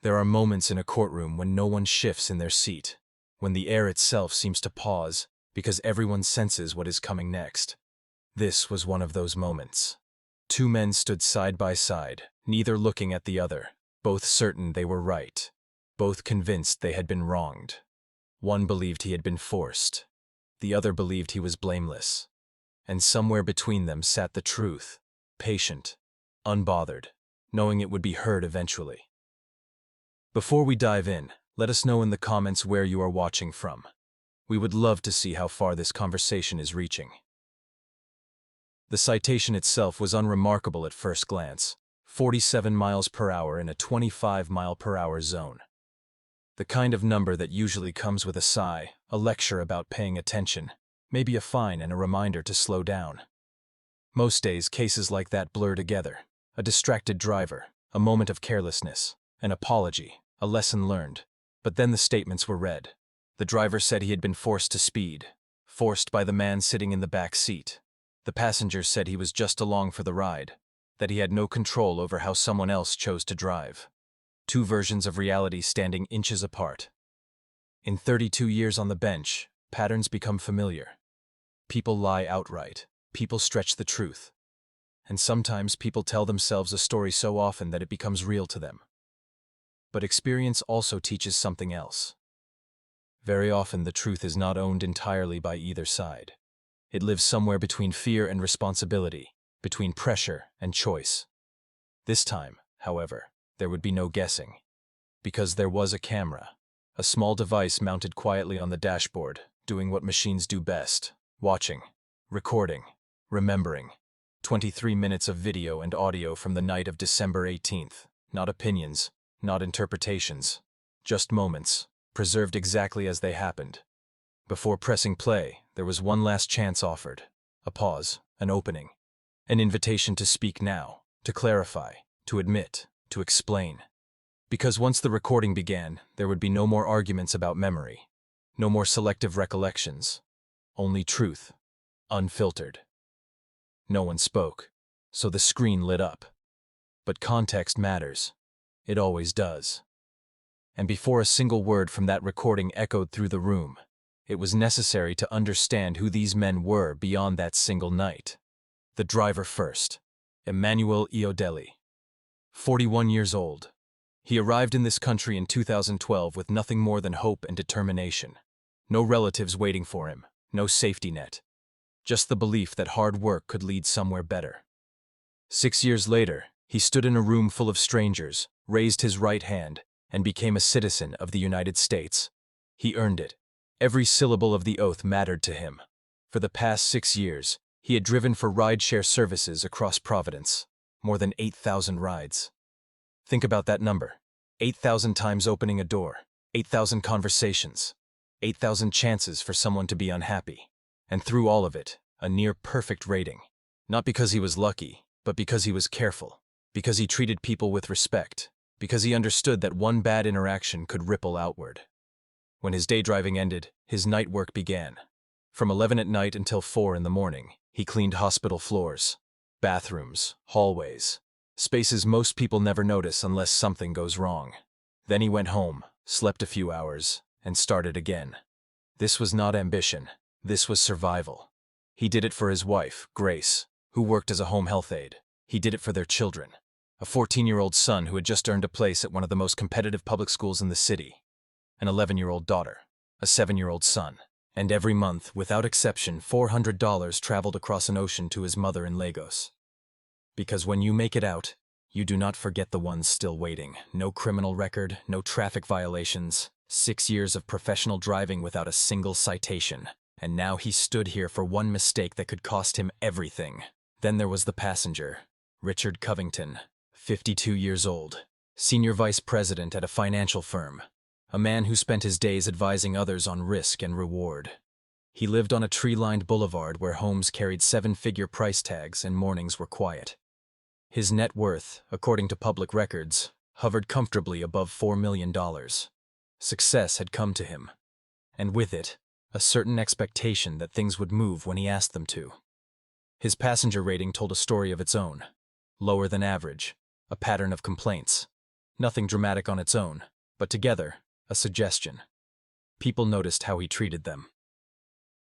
There are moments in a courtroom when no one shifts in their seat, when the air itself seems to pause because everyone senses what is coming next. This was one of those moments. Two men stood side by side, neither looking at the other, both certain they were right, both convinced they had been wronged. One believed he had been forced. The other believed he was blameless. And somewhere between them sat the truth, patient, unbothered, knowing it would be heard eventually. Before we dive in, let us know in the comments where you are watching from. We would love to see how far this conversation is reaching. The citation itself was unremarkable at first glance, 47 miles per hour in a 25 mile per hour zone. The kind of number that usually comes with a sigh, a lecture about paying attention, maybe a fine and a reminder to slow down. Most days, cases like that blur together. A distracted driver, a moment of carelessness, an apology, a lesson learned. But then the statements were read. The driver said he had been forced to speed, forced by the man sitting in the back seat. The passenger said he was just along for the ride, that he had no control over how someone else chose to drive. Two versions of reality standing inches apart. In 32 years on the bench, patterns become familiar. People lie outright. People stretch the truth. And sometimes people tell themselves a story so often that it becomes real to them. But experience also teaches something else. Very often the truth is not owned entirely by either side. It lives somewhere between fear and responsibility, between pressure and choice. This time, however, there would be no guessing. Because there was a camera, a small device mounted quietly on the dashboard, doing what machines do best, watching, recording, remembering. 23 minutes of video and audio from the night of December 18th, not opinions, not interpretations, just moments, preserved exactly as they happened. Before pressing play, there was one last chance offered, a pause, an opening, an invitation to speak now, to clarify, to admit, to explain. Because once the recording began, there would be no more arguments about memory, no more selective recollections, only truth, unfiltered. No one spoke, so the screen lit up. But context matters. It always does. And before a single word from that recording echoed through the room, it was necessary to understand who these men were beyond that single night. The driver first, Emmanuel Iodeli. 41 years old. He arrived in this country in 2012 with nothing more than hope and determination. No relatives waiting for him, no safety net. Just the belief that hard work could lead somewhere better. 6 years later, he stood in a room full of strangers, raised his right hand, and became a citizen of the United States. He earned it. Every syllable of the oath mattered to him. For the past 6 years, he had driven for rideshare services across Providence. More than 8,000 rides. Think about that number. 8,000 times opening a door. 8,000 conversations. 8,000 chances for someone to be unhappy. And through all of it, a near-perfect rating. Not because he was lucky, but because he was careful. Because he treated people with respect. Because he understood that one bad interaction could ripple outward. When his day driving ended, his night work began. From 11 at night until 4 in the morning, he cleaned hospital floors, bathrooms, hallways, spaces most people never notice unless something goes wrong. Then he went home, slept a few hours, and started again. This was not ambition. This was survival. He did it for his wife, Grace, who worked as a home health aide. He did it for their children. A 14-year-old son who had just earned a place at one of the most competitive public schools in the city. An 11-year-old daughter. A 7-year-old son. And every month, without exception, $400 traveled across an ocean to his mother in Lagos. Because when you make it out, you do not forget the ones still waiting. No criminal record, no traffic violations. 6 years of professional driving without a single citation. And now he stood here for one mistake that could cost him everything. Then there was the passenger, Richard Covington, 52 years old, senior vice president at a financial firm, a man who spent his days advising others on risk and reward. He lived on a tree-lined boulevard where homes carried 7-figure price tags and mornings were quiet. His net worth, according to public records, hovered comfortably above $4 million. Success had come to him, and with it, a certain expectation that things would move when he asked them to. His passenger rating told a story of its own. Lower than average, a pattern of complaints. Nothing dramatic on its own, but together, a suggestion. People noticed how he treated them.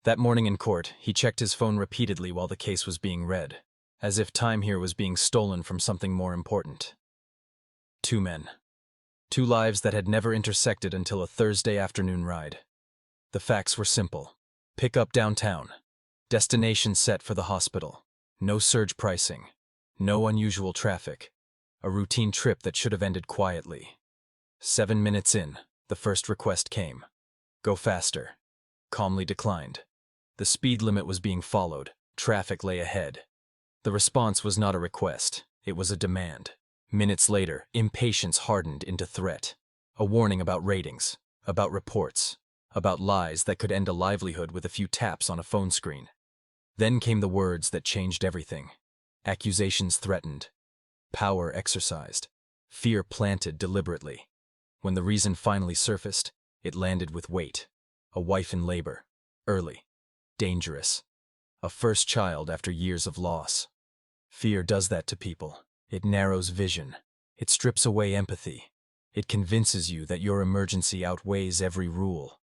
That morning in court, he checked his phone repeatedly while the case was being read, as if time here was being stolen from something more important. Two men. Two lives that had never intersected until a Thursday afternoon ride. The facts were simple. Pick up downtown. Destination set for the hospital. No surge pricing. No unusual traffic. A routine trip that should have ended quietly. 7 minutes in, the first request came. Go faster. Calmly declined. The speed limit was being followed. Traffic lay ahead. The response was not a request. It was a demand. Minutes later, impatience hardened into threat. A warning about ratings, about reports, about lies that could end a livelihood with a few taps on a phone screen. Then came the words that changed everything. Accusations threatened. Power exercised. Fear planted deliberately. When the reason finally surfaced, it landed with weight. A wife in labor. Early. Dangerous. A first child after years of loss. Fear does that to people. It narrows vision. It strips away empathy. It convinces you that your emergency outweighs every rule.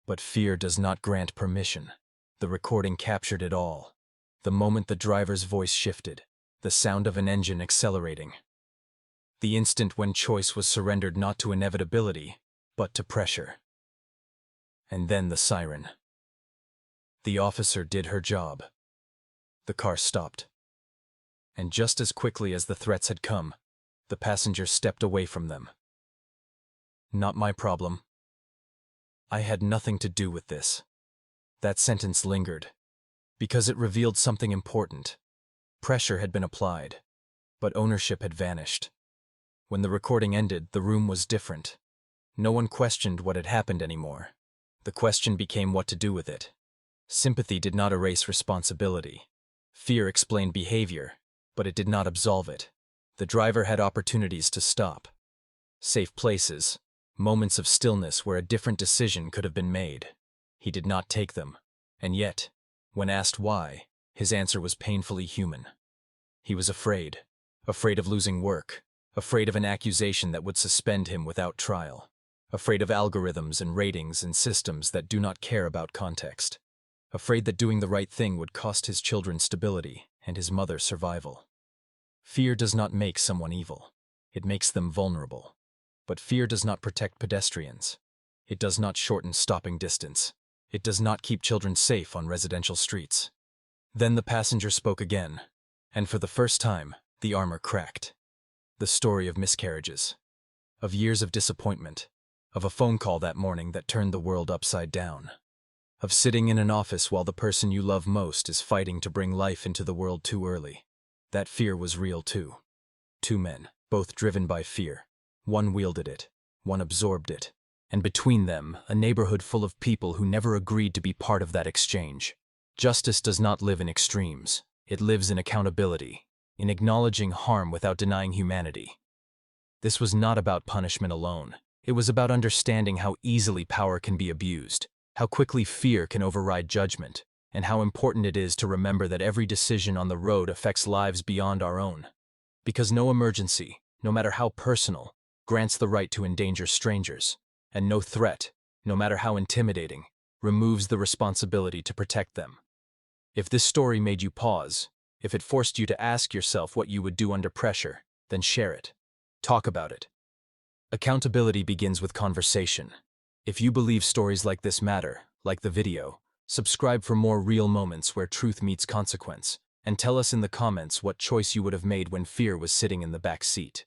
But fear does not grant permission. The recording captured it all. The moment the driver's voice shifted, the sound of an engine accelerating. The instant when choice was surrendered not to inevitability, but to pressure. And then the siren. The officer did her job. The car stopped. And just as quickly as the threats had come, the passenger stepped away from them. Not my problem. I had nothing to do with this. That sentence lingered, because it revealed something important. Pressure had been applied, but ownership had vanished. When the recording ended, the room was different. No one questioned what had happened anymore. The question became what to do with it. Sympathy did not erase responsibility. Fear explained behavior, but it did not absolve it. The driver had opportunities to stop. Safe places, moments of stillness where a different decision could have been made. He did not take them, and yet, when asked why, his answer was painfully human. He was afraid. Afraid of losing work. Afraid of an accusation that would suspend him without trial. Afraid of algorithms and ratings and systems that do not care about context. Afraid that doing the right thing would cost his children stability and his mother survival. Fear does not make someone evil. It makes them vulnerable. But fear does not protect pedestrians. It does not shorten stopping distance. It does not keep children safe on residential streets. Then the passenger spoke again, and for the first time, the armor cracked. The story of miscarriages, of years of disappointment, of a phone call that morning that turned the world upside down, of sitting in an office while the person you love most is fighting to bring life into the world too early. That fear was real too. Two men, both driven by fear. One wielded it, one absorbed it, and between them, a neighborhood full of people who never agreed to be part of that exchange. Justice does not live in extremes. It lives in accountability, in acknowledging harm without denying humanity. This was not about punishment alone. It was about understanding how easily power can be abused, how quickly fear can override judgment, and how important it is to remember that every decision on the road affects lives beyond our own. Because no emergency, no matter how personal, grants the right to endanger strangers, and no threat, no matter how intimidating, removes the responsibility to protect them. If this story made you pause, if it forced you to ask yourself what you would do under pressure, then share it. Talk about it. Accountability begins with conversation. If you believe stories like this matter, like the video, subscribe for more real moments where truth meets consequence, and tell us in the comments what choice you would have made when fear was sitting in the back seat.